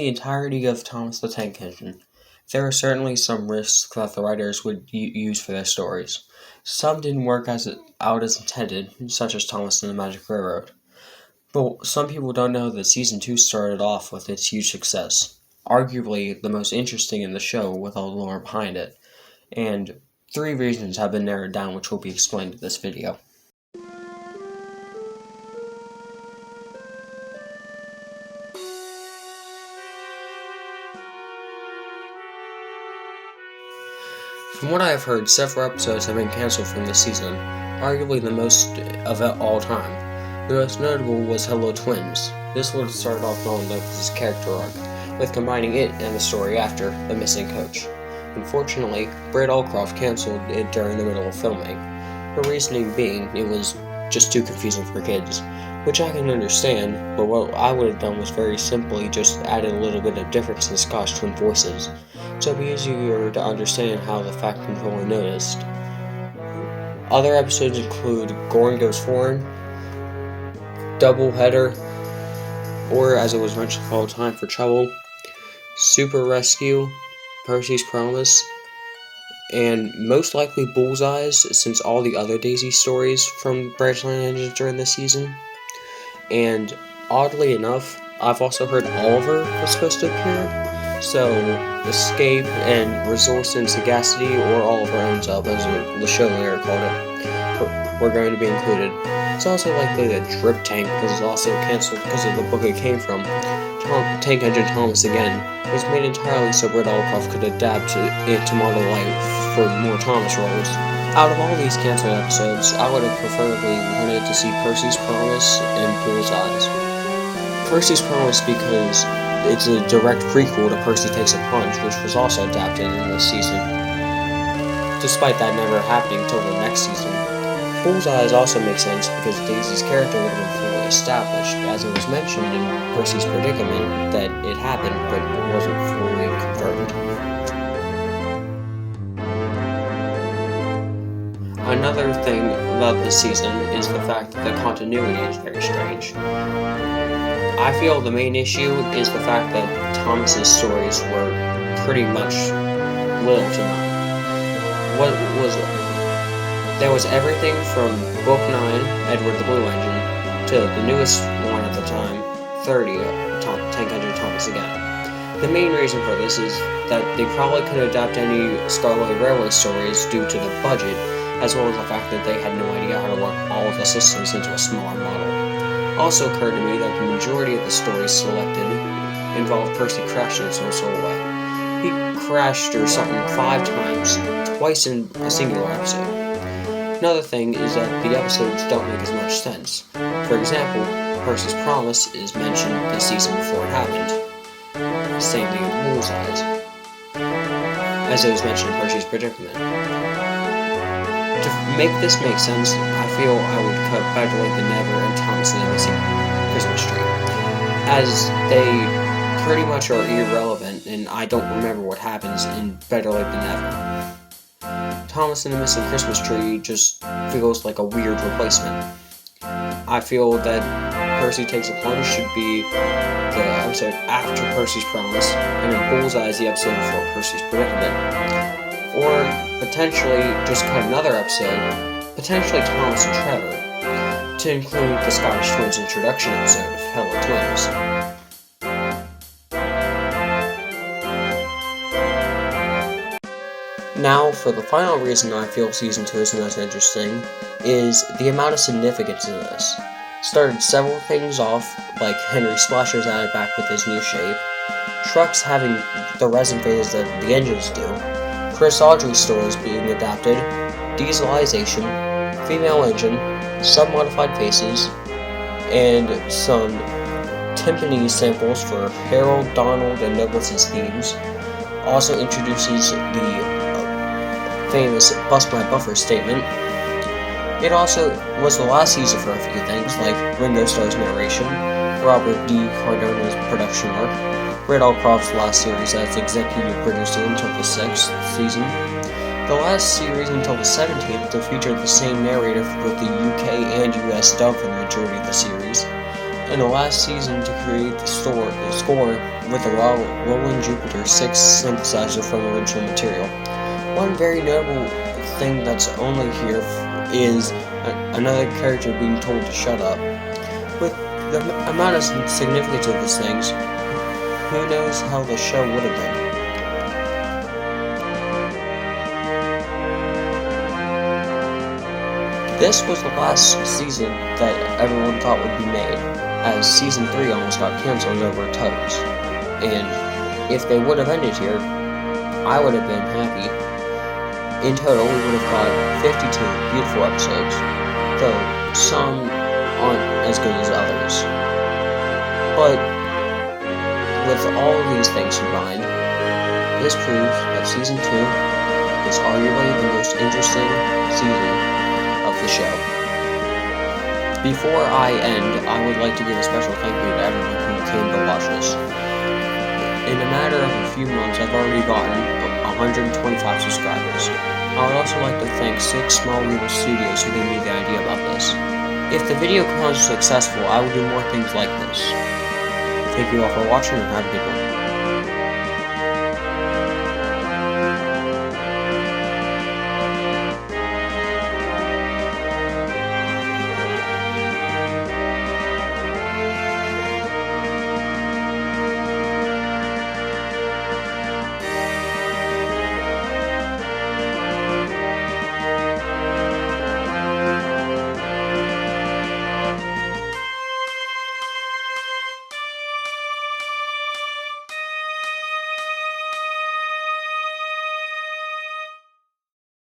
the entirety of Thomas the Tank Engine, there are certainly some risks that the writers would use for their stories. Some didn't work out as intended, such as Thomas and the Magic Railroad. But some people don't know that Season 2 started off with its huge success, arguably the most interesting in the show with all the lore behind it, and 3 reasons have been narrowed down which will be explained in this video. From what I have heard, several episodes have been cancelled from this season, arguably the most of all time. The most notable was Hello Twins. This would have started off Nolan Lopez's character arc, with combining it and the story after, The Missing Coach. Unfortunately, Britt Allcroft cancelled it during the middle of filming. Her reasoning being it was just too confusing for kids, which I can understand, but what I would have done was very simply just added a little bit of difference in Scott's twin voices, so it'd be easier to understand how the fact controller noticed. Other episodes include Goring Goes Foreign, Doubleheader, or as it was mentioned called Time for Trouble, Super Rescue, Percy's Promise, and most likely Bullseyes, since all the other Daisy stories from Branchline Engines during this season. And oddly enough, I've also heard Oliver was supposed to appear, so Escape and Resource and Sagacity, or Oliver Owns Up, as the show later called it, were going to be included. It's also likely that Drip Tank was also cancelled because of the book it came from, Tank Engine Thomas Again. It was made entirely so Britt Allcroft could adapt it to modern life for more Thomas roles. Out of all these cancelled episodes, I would have preferably wanted to see Percy's Promise and Bullseyes. Percy's Promise because it's a direct prequel to Percy Takes a Plunge, which was also adapted in this season, despite that never happening till the next season. Bullseyes also makes sense because Daisy's character would have been fully established, as it was mentioned in Percy's Predicament that it happened, but wasn't fully confirmed. Another thing about this season is the fact that the continuity is very strange. I feel the main issue is the fact that Thomas's stories were pretty much little to none. There was everything from Book 9, Edward the Blue Engine, to the newest one at the time, 30, Tank Engine Thomas Again. The main reason for this is that they probably couldn't adapt any Scarlet Railway stories due to the budget, as well as the fact that they had no idea how to work all of the systems into a smaller model. Also occurred to me that the majority of the stories selected involved Percy crashing some sort of way. He crashed or something 5 times, twice in a singular episode. Another thing is that the episodes don't make as much sense. For example, Percy's Promise is mentioned this season before it happened. Same thing with Bullseyes, as it was mentioned in Percy's Predicament. To make this make sense, I feel I would cut Better Late Than Never and Thomas and the Missing Christmas Tree, as they pretty much are irrelevant and I don't remember what happens in Better Late Than Never. Thomas and the Missing Christmas Tree just feels like a weird replacement. I feel that Percy Takes a Plunge should be the episode after Percy's Promise, and then Bullseye is the episode before Percy's Predicament. Or potentially just cut another episode, potentially Thomas and Trevor, to include the Scottish Twins introduction episode of Hello Twins. Now, for the final reason I feel Season 2 is the most interesting, is the amount of significance in this. Started several things off, like Henry Splasher's added back with his new shape, trucks having the resin phases that the engines do, Chris Audrey's stories being adapted, dieselization, female engine, sub-modified faces, and some timpani samples for Harold, Donald, and Douglas's themes. Also introduces the famous Bust My Buffer statement. It also was the last season for a few things, like Ringo Starr's narration, Robert D. Cardona's production work, Britt Allcroft's last series as executive producer until the 6th season, the last series until the 17th to feature the same narrator with the UK and US dub for the majority of the series, in the last season to create the score with a Roland Jupiter 6 synthesizer from original material. One very notable thing that's only here is another character being told to shut up. With the amount of significance of these things, who knows how the show would have been. This was the last season that everyone thought would be made, as Season 3 almost got cancelled over Toads. And if they would have ended here, I would have been happy. In total, we would have got 52 beautiful episodes, though some aren't as good as others. But with all of these things combined, this proves that Season 2 is arguably the most interesting season of the show. Before I end, I would like to give a special thank you to everyone who came to watch this. In a matter of a few months, I've already gotten 125 subscribers. I would also like to thank 6 small little studios who gave me the idea about this. If the video becomes successful, I will do more things like this. Thank you all for watching and have a good one.